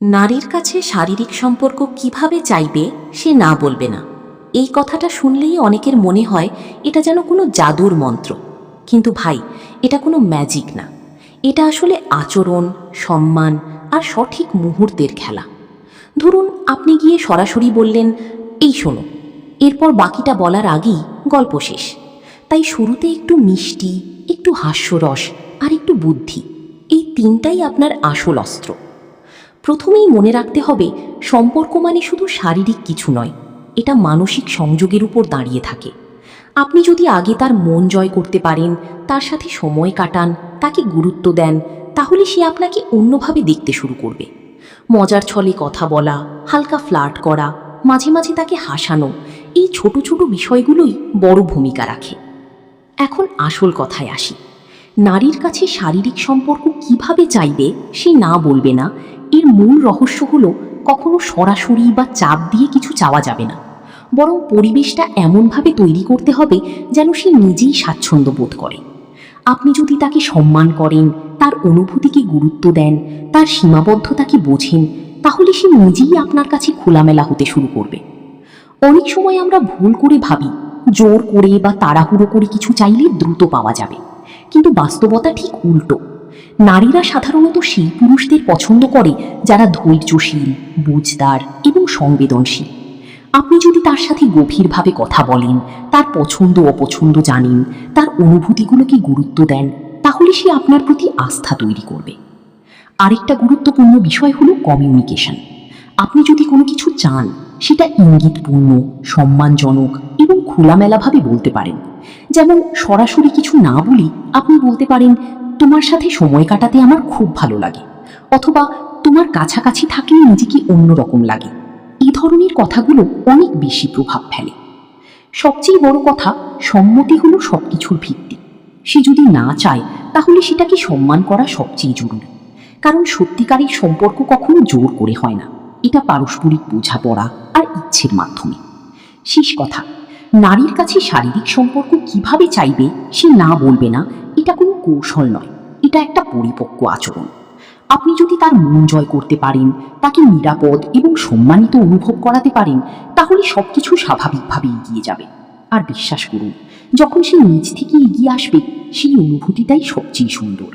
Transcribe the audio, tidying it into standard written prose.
নারীর কাছে শারীরিক সম্পর্ক কিভাবে চাইবে সে না বলবে না, এই কথাটা শুনলেই অনেকের মনে হয় এটা যেন কোনো জাদুর মন্ত্র। কিন্তু ভাই, এটা কোনো ম্যাজিক না। এটা আসলে আচরণ, সম্মান আর সঠিক মুহূর্তের খেলা। ধরুন, আপনি গিয়ে সরাসরি বললেন, এই শোনো, এরপর বাকিটা বলার আগেই গল্প শেষ। তাই শুরুতে একটু মিষ্টি, একটু হাস্যরস আর একটু বুদ্ধি, এই তিনটাই আপনার আসল অস্ত্র। প্রথমেই মনে রাখতে হবে, সম্পর্ক মানে শুধু শারীরিক কিছু নয়, এটা মানসিক সংযোগের উপর দাঁড়িয়ে থাকে। আপনি যদি আগে তার মন জয় করতে পারেন, তার সাথে সময় কাটান, তাকে গুরুত্ব দেন, তাহলে সে আপনাকে অন্যভাবে দেখতে শুরু করবে। মজার ছলে কথা বলা, হালকা ফ্লার্ট করা, মাঝে মাঝে তাকে হাসানো, এই ছোট ছোট বিষয়গুলোই বড় ভূমিকা রাখে। এখন আসল কথায় আসি। নারীর কাছে শারীরিক সম্পর্ক কিভাবে চাইবে সে না বলবে না, এর মূল রহস্য হলো, কখনো সরাসরি বা চাপ দিয়ে কিছু চাওয়া যাবে না। বরং পরিবেশটা এমনভাবে তৈরি করতে হবে যেন সে নিজেই স্বাচ্ছন্দ্য বোধ করে। আপনি যদি তাকে সম্মান করেন, তার অনুভূতিকে গুরুত্ব দেন, তার সীমাবদ্ধতাকে বোঝেন, তাহলে সে নিজেই আপনার কাছে খোলামেলা হতে শুরু করবে। অনেক সময় আমরা ভুল করে ভাবি, জোর করে বা তাড়াহুড়ো করে কিছু চাইলে দ্রুত পাওয়া যাবে, কিন্তু বাস্তবতা ঠিক উল্টো। নারীরা সাধারণত সেই পুরুষদের পছন্দ করে যারা ধৈর্যশীল, বুঝদার এবং সংবেদনশীল। আপনি যদি তার সাথে গভীরভাবে কথা বলেন, তার পছন্দ অপছন্দ জানেন, তার অনুভূতিগুলোকে গুরুত্ব দেন, তাহলে সে আপনার প্রতি আস্থা তৈরি করবে। আরেকটা গুরুত্বপূর্ণ বিষয় হলো কমিউনিকেশন। আপনি যদি কোনো কিছু চান, সেটা ইঙ্গিতপূর্ণ, সম্মানজনক এবং খোলামেলাভাবে বলতে পারেন। যেমন সরাসরি কিছু না বলি আপনি বলতে পারেন, তোমার সাথে সময় কাটাতে আমার খুব ভালো লাগে, অথবা তোমার কাছাকাছি থাকলে নিজেকে অন্যরকম লাগে। এই ধরনের কথাগুলো অনেক বেশি প্রভাব ফেলে। সবচেয়ে বড় কথা, সম্মতি হলো সবকিছুর ভিত্তি। সে যদি না চায়, তাহলে সেটাকে সম্মান করা সবচেয়ে জরুরি। কারণ সত্যিকারের সম্পর্ক কখনো জোর করে হয় না, এটা পারস্পরিক বোঝাপড়া আর ইচ্ছের মাধ্যমে। শেষ কথা, নারীর কাছে শারীরিক সম্পর্ক কিভাবে চাইবে সে না বলবে না, এটা কোনো কৌশল নয়, এটা একটা পরিপক্ক আচরণ। আপনি যদি তার মন জয় করতে পারেন, তাকে নিরাপদ এবং সম্মানিত অনুভব করাতে পারেন, তাহলে সবকিছু স্বাভাবিকভাবে এগিয়ে যাবে। আর বিশ্বাস করুন, যখন সে নিজ থেকে এগিয়ে আসবে, সেই অনুভূতিটাই সবচেয়ে সুন্দর।